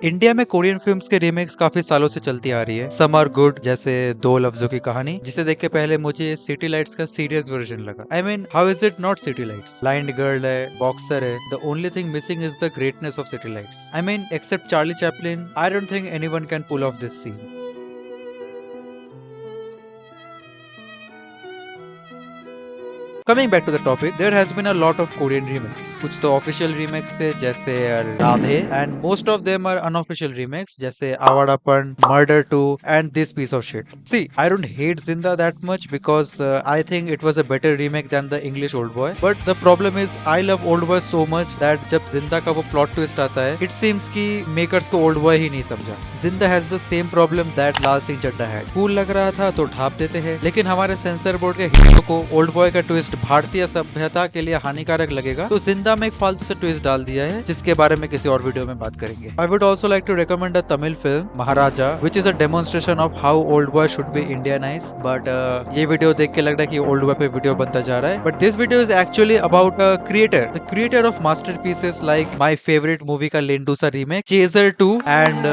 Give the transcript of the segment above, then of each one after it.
India में Korean films के remakes काफी सालों से चलती आ रही है। सम आर गुड, जैसे दो लफ्जों की कहानी, जिसे देख के पहले मुझे सिटी लाइट्स का सीरियस वर्जन लगा। I mean how is it not City Lights? Blind girl है, बॉक्सर है, the only thing missing is the greatness of City Lights. I mean except Charlie Chaplin, I don't think anyone can pull off this scene. Coming back to the topic, there has been a lot of Korean remakes. कुछ तो official remakes है जैसे Radhe, and most of them are unofficial remakes जैसे Awarapan, Murder 2 and this piece of shit. See, I don't hate Zinda that much because I think it was a better remake than the English Old Boy. But the problem is I love Old Boy so much that जब Zinda का वो plot twist आता है, it seems कि makers को Old Boy ही नहीं समझा। Zinda has the same problem that Lal Singh Chaddha had. Cool लग रहा था तो ढाप देते हैं, लेकिन हमारे सेंसर बोर्ड के हीरो को Old Boy का ट्विस्ट भारतीय सभ्यता के लिए हानिकारक लगेगा, तो जिंदा में एक फालतू से ट्विस्ट डाल दिया है, जिसके बारे में किसी और वीडियो में बात करेंगे। I would also like to recommend a Tamil film Maharaja, which is a demonstration of how Old Boy should be Indianise. But ये वीडियो देख के लग रहा है कि ओल्ड बॉय पे वीडियो बनता जा रहा है, but this video is actually about a creator, the creator of masterpieces like my favourite movie का लेंडूसा remake chaser 2 and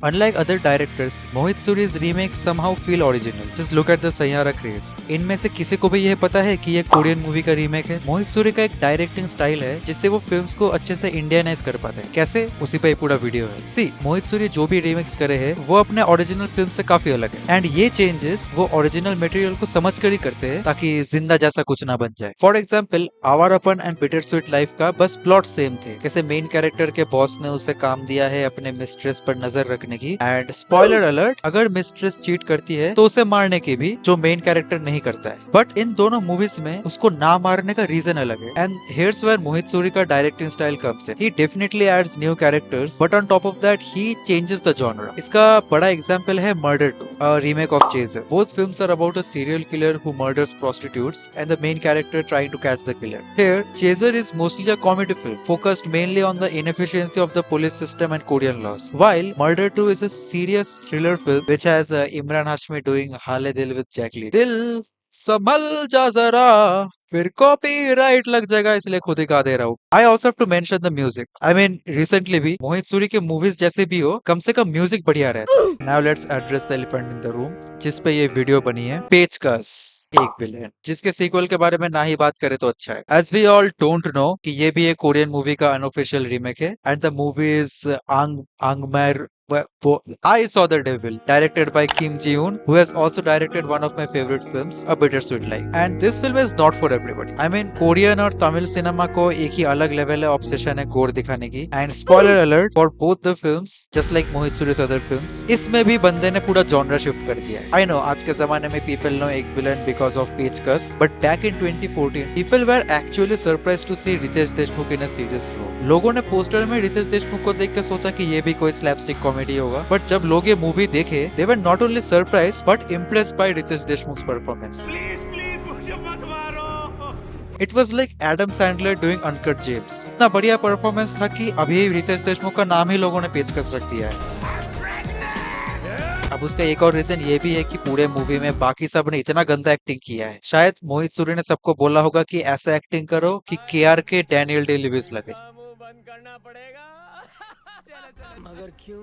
Unlike other directors, Mohit Suri's remakes somehow feel original. Just look at the saiyaara craze. इनमें से किसी को भी यह पता है कि ये कोरियन मूवी का रीमेक है? मोहित सूरी का एक डायरेक्टिंग स्टाइल है जिससे वो फिल्म्स को अच्छे से इंडियनाइज कर पाते हैं। कैसे? उसी पे पूरा वीडियो है। सी, मोहित सूरी जो भी रीमेक्स करे हैं वो अपने ओरिजिनल फिल्म से काफी अलग है, एंड ये चेंजेस वो ओरिजिनल मटेरियल को समझ कर ही करते हैं ताकि जिंदा जैसा कुछ ना बन जाए। For example, Awarapan and bitter sweet life का बस प्लॉट सेम थे, कैसे मेन कैरेक्टर के बॉस ने उसे काम दिया है अपने मिस्ट्रेस पर नजर रखने की, एंड स्पॉइलर अलर्ट, अगर मिस्ट्रेस चीट करती है तो उसे मारने की भी, जो मेन कैरेक्टर नहीं करता है। बट इन दोनों मूवीज में उसको ना मारने का रीजन अलग है, and here's where Mohit Suri का directing style comes in. He definitely adds new characters, but on top of that he changes the genre. इसका बड़ा एग्जांपल है Murder 2, a remake of Chaser. Both films are about a serial killer who murders prostitutes and the main character trying to catch the killer. Here, Chaser is mostly a comedy film, focused mainly on the inefficiency of the police system and Korean laws, while Murder 2 is a serious thriller film which has Imran Hashmi doing हाले दिल with Jack Lee. दिल संभल जा जरा, फिर copyright लग जाएगा, इसलिए खुद ही गा दे रहा हूँ। I also have to mention the music. I mean recently भी मोहित सूरी के मूवीज जैसे भी हो, कम से कम म्यूजिक बढ़िया रहता है। Now let's address the elephant in the room, जिस पे ये वीडियो बनी है, पेचकस, एक विलेन, जिसके सीक्वल के बारे में ना ही बात करें तो अच्छा है। As we all don't know कि ये भी एक कोरियन मूवी का अनऑफिशियल रीमेक है, एंड द मूवी इज आंगमर I Saw the Devil, directed by Kim Ji-hoon, who has also directed one of my favorite films, A Bittersweet Life. And this film is not for everybody. I mean, Korean और Tamil cinema को एक ही अलग level है obsession है gore दिखाने की। And spoiler alert for both the films, just like Mohit Suri's other films, इसमें भी बंदे ने पूरा जॉनरा शिफ्ट कर दिया है। आई नो आज के जमाने में people know Ek Villain because of Pechkas, but back in 2014 people were actually surprised to see Riteish Deshmukh in a serious role. लोगों ने पोस्टर में रितेश देशमुख को देख के सोचा कि ये भी कोई स्लैपस्टिक कॉमेडी होगा, बट जब लोग ये मूवी देखे, they were not only surprised but impressed by Ritesh देशमुख's performance. Please, मुझे मत मारो। It was like Adam Sandler doing Uncut Gems. इतना बढ़िया परफॉर्मेंस था कि अभी रितेश देशमुख का नाम ही लोगों ने पेचकस रख दिया है। अब उसका एक और रीजन ये भी है कि पूरे मूवी में बाकी सब ने इतना गंदा एक्टिंग किया है। शायद मोहित सूरी ने सबको बोला होगा कि ऐसा एक्टिंग करो कि केआर के डैनियल डे लुइस लगे। मगर क्यों?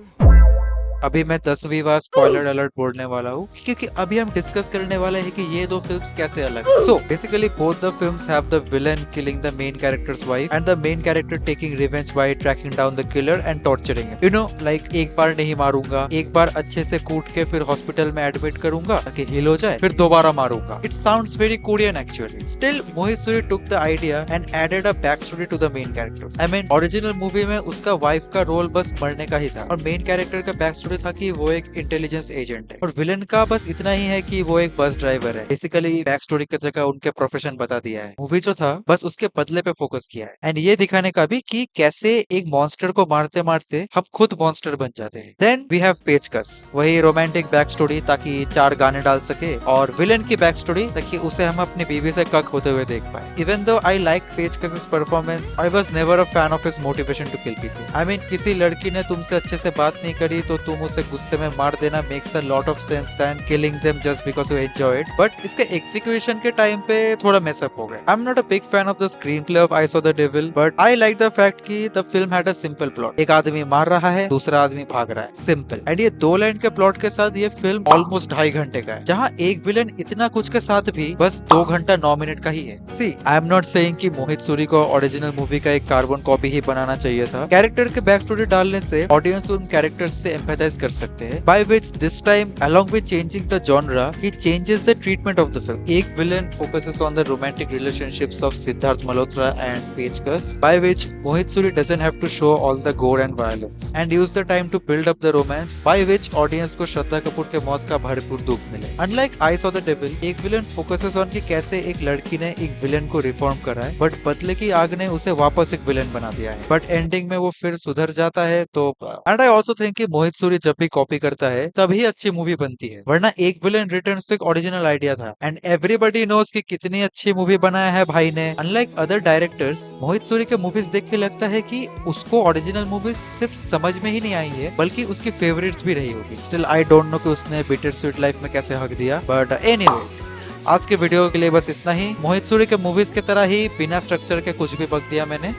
अभी मैं 10वीं बार स्पॉइलर अलर्ट बोलने वाला हूँ, क्योंकि अभी हम डिस्कस करने वाले हैं कि ये दो फिल्म्स कैसे अलग हैं। So basically both the films have the villain killing the main character's wife and the main character taking revenge by tracking down the killer and torturing him. You know, like एक बार नहीं मारूंगा, एक बार अच्छे से कूट के फिर हॉस्पिटल में एडमिट करूंगा ताकि हील हो जाए, फिर दोबारा मारूंगा। It sounds very Korean actually. Still Mohit Suri took the idea and added a back story to the main character. I mean original movie में उसका वाइफ का रोल बस मरने का ही था, और मेन कैरेक्टर का बैक स्टोरी था कि वो एक इंटेलिजेंस एजेंट है, और विलन का बस इतना ही है कि वो एक बस ड्राइवर है। बेसिकली बैक स्टोरी की जगह उनके प्रोफेशन बता दिया है। मूवी जो था बस उसके बदले पे फोकस किया है, एंड ये दिखाने का भी कि कैसे एक मॉन्स्टर को मारते मारते हम खुद मॉन्स्टर बन जाते हैं। देन वी हैव पेचकस, वही रोमांटिक बैक स्टोरी ताकि 4 गाने डाल सके, और विलन की बैक स्टोरी ताकि उसे हम अपनी बीवी से कक होते हुए देख पाए। Even though I like Pechkas performance, I was never a fan of his motivation to kill people. I mean किसी लड़की ने तुमसे अच्छे से बात नहीं करी तो तुम मुंह से गुस्से में मार देना makes a lot of sense then killing them just because you enjoy it, but इसके एग्जीक्यूशन के टाइम पे थोड़ा मेसअप हो गया। I am not a big fan of the screenplay of I Saw the Devil, but I like the fact कि the film had a simple plot. एक आदमी मार रहा है, दूसरा आदमी भाग रहा है, सिंपल। एंड ये 2 लाइन के प्लॉट के साथ ये फिल्म ऑलमोस्ट 2.5 घंटे का है, जहाँ एक विलन इतना कुछ के साथ भी बस 2 घंटा 9 मिनट का ही है। सी आई एम नॉट सेइंग कि मोहित सूरी को ओरिजिनल मूवी का एक कार्बन कॉपी ही बनाना चाहिए था। कैरेक्टर के बैक स्टोरी डालने से ऑडियंस उन कैरेक्टर्स से एम्पैथाइज कर सकते हैं, by which this time along with changing the genre he changes the treatment of the film. एक villain focuses on the romantic relationships of Siddharth Malhotra and pechkas, by which Mohit Suri doesn't have to show all the gore and violence and use the time to build up the romance, by which audience को श्रद्धा कपूर के मौत का भरपूर दुख मिले। Unlike I Saw the Devil, एक villain focuses on कि कैसे एक लड़की ने एक villain को रिफॉर्म करा है, बट बदले की आग ने उसे वापस एक villain बना दिया है, बट एंडिंग में वो फिर सुधर जाता है। तो एंड आई ऑल्सो थिंक कि मोहित सूरी जब भी कॉपी करता है तभी अच्छी मूवी बनती है, वरना एक विलन रिटर्न्स तो एक ओरिजिनल आइडिया था एंड एवरीबॉडी नोस कि कितनी अच्छी मूवी बनाया है भाई ने। अनलाइक अदर डायरेक्टर्स, मोहित सूरी के मूवीज देख के लगता है कि उसको ओरिजिनल मूवीज सिर्फ समझ में ही नहीं आई है, बल्कि उसकी फेवरेट्स भी रही होगी। स्टिल आई डोंट नो कि उसने बिटर स्वीट लाइफ में कैसे हक दिया, बट एनीवेज आज के वीडियो के लिए बस इतना ही। मोहित सूरी के मूवीज की तरह ही बिना स्ट्रक्चर के कुछ भी बक दिया मैंने,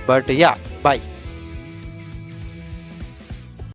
बट या बाय।